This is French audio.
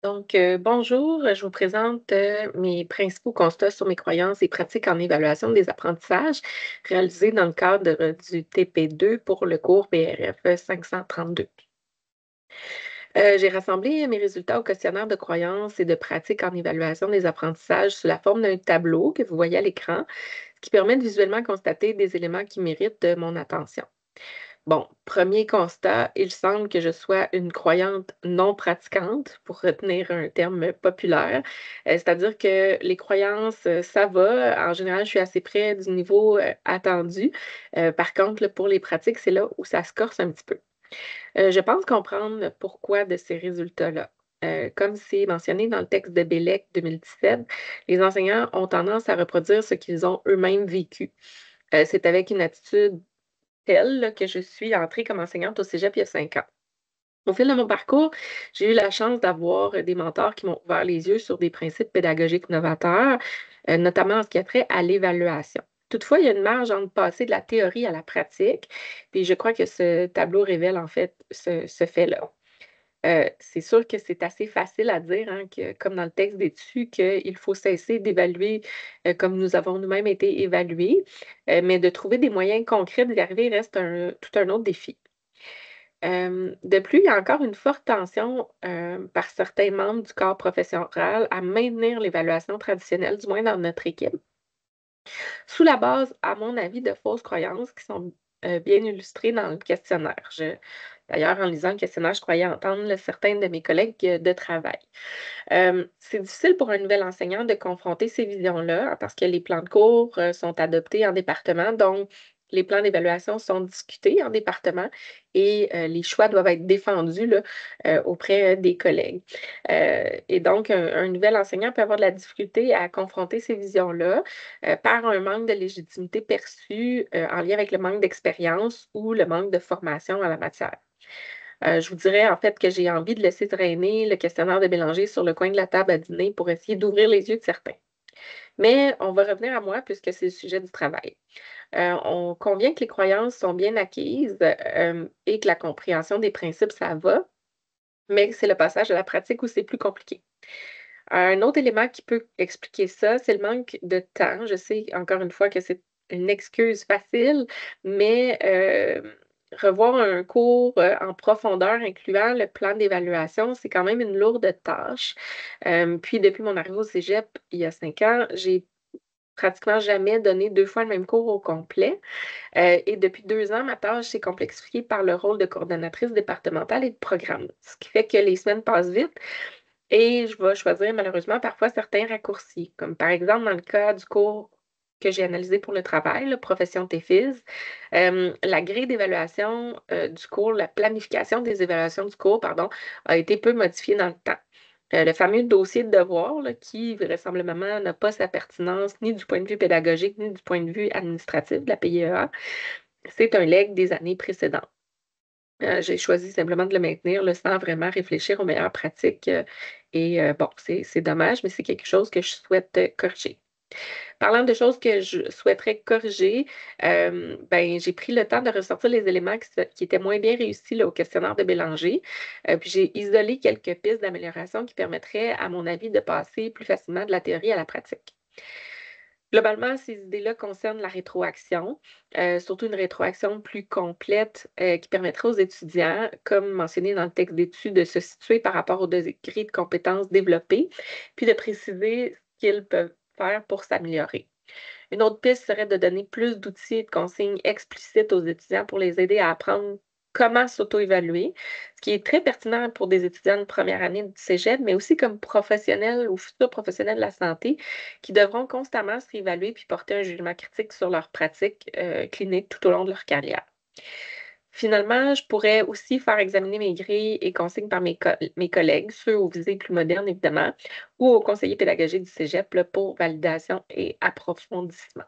Bonjour, je vous présente mes principaux constats sur mes croyances et pratiques en évaluation des apprentissages réalisés dans le cadre du TP2 pour le cours BRF 532. J'ai rassemblé mes résultats au questionnaire de croyances et de pratiques en évaluation des apprentissages sous la forme d'un tableau que vous voyez à l'écran, ce qui permet de visuellement constater des éléments qui méritent de mon attention. Bon, premier constat, il semble que je sois une croyante non pratiquante, pour retenir un terme populaire. C'est-à-dire que les croyances, ça va. En général, je suis assez près du niveau attendu. Par contre, là, pour les pratiques, c'est là où ça se corse un petit peu. Je pense comprendre pourquoi de ces résultats-là. Comme c'est mentionné dans le texte de Bellec 2017, les enseignants ont tendance à reproduire ce qu'ils ont eux-mêmes vécu. C'est avec une attitude telle là, que je suis entrée comme enseignante au cégep il y a 5 ans. Au fil de mon parcours, j'ai eu la chance d'avoir des mentors qui m'ont ouvert les yeux sur des principes pédagogiques novateurs, notamment en ce qui a trait à l'évaluation. Toutefois, il y a une marge entre passer de la théorie à la pratique, puis je crois que ce tableau révèle en fait ce fait-là. C'est sûr que c'est assez facile à dire, hein, que comme dans le texte d'études, qu'il faut cesser d'évaluer, comme nous avons nous-mêmes été évalués, mais de trouver des moyens concrets d'y arriver reste tout un autre défi. De plus, il y a encore une forte tension, par certains membres du corps professoral à maintenir l'évaluation traditionnelle, du moins dans notre équipe, sous la base, à mon avis, de fausses croyances qui sont, bien illustrées dans le questionnaire. D'ailleurs, en lisant le questionnaire, je croyais entendre là, certains de mes collègues de travail. C'est difficile pour un nouvel enseignant de confronter ces visions-là, hein, parce que les plans de cours, sont adoptés en département, donc les plans d'évaluation sont discutés en département et les choix doivent être défendus là, auprès des collègues. Et donc un nouvel enseignant peut avoir de la difficulté à confronter ces visions-là, par un manque de légitimité perçue, en lien avec le manque d'expérience ou le manque de formation en la matière. Je vous dirais en fait que j'ai envie de laisser traîner le questionnaire de Bélanger sur le coin de la table à dîner pour essayer d'ouvrir les yeux de certains. Mais on va revenir à moi puisque c'est le sujet du travail. On convient que les croyances sont bien acquises, et que la compréhension des principes, ça va, mais c'est le passage à la pratique où c'est plus compliqué. Un autre élément qui peut expliquer ça, c'est le manque de temps. Je sais encore une fois que c'est une excuse facile, mais revoir un cours, en profondeur incluant le plan d'évaluation, c'est quand même une lourde tâche. Puis depuis mon arrivée au cégep il y a 5 ans, j'ai pratiquement jamais donné 2 fois le même cours au complet, et depuis 2 ans, ma tâche s'est complexifiée par le rôle de coordonnatrice départementale et de programme, ce qui fait que les semaines passent vite et je vais choisir malheureusement parfois certains raccourcis, comme par exemple dans le cas du cours que j'ai analysé pour le travail, là, profession TEFIS, la grille d'évaluation, du cours, la planification des évaluations du cours, pardon, a été peu modifiée dans le temps. Le fameux dossier de devoir là, qui vraisemblablement n'a pas sa pertinence ni du point de vue pédagogique, ni du point de vue administratif de la PIEA, c'est un legs des années précédentes. J'ai choisi simplement de le maintenir là, sans vraiment réfléchir aux meilleures pratiques, et bon, c'est dommage, mais c'est quelque chose que je souhaite, corriger. Parlant de choses que je souhaiterais corriger, ben, j'ai pris le temps de ressortir les éléments qui étaient moins bien réussis là, au questionnaire de Bélanger, puis j'ai isolé quelques pistes d'amélioration qui permettraient, à mon avis, de passer plus facilement de la théorie à la pratique. Globalement, ces idées-là concernent la rétroaction, surtout une rétroaction plus complète, qui permettrait aux étudiants, comme mentionné dans le texte d'études, de se situer par rapport au degré de compétences développées, puis de préciser ce qu'ils peuvent faire pour s'améliorer. Une autre piste serait de donner plus d'outils et de consignes explicites aux étudiants pour les aider à apprendre comment s'auto-évaluer, ce qui est très pertinent pour des étudiants de première année du cégep, mais aussi comme professionnels ou futurs professionnels de la santé qui devront constamment se réévaluer puis porter un jugement critique sur leurs pratiques cliniques tout au long de leur carrière. Finalement, je pourrais aussi faire examiner mes grilles et consignes par mes collègues, ceux aux visées plus modernes évidemment, ou aux conseillers pédagogiques du cégep là, pour validation et approfondissement.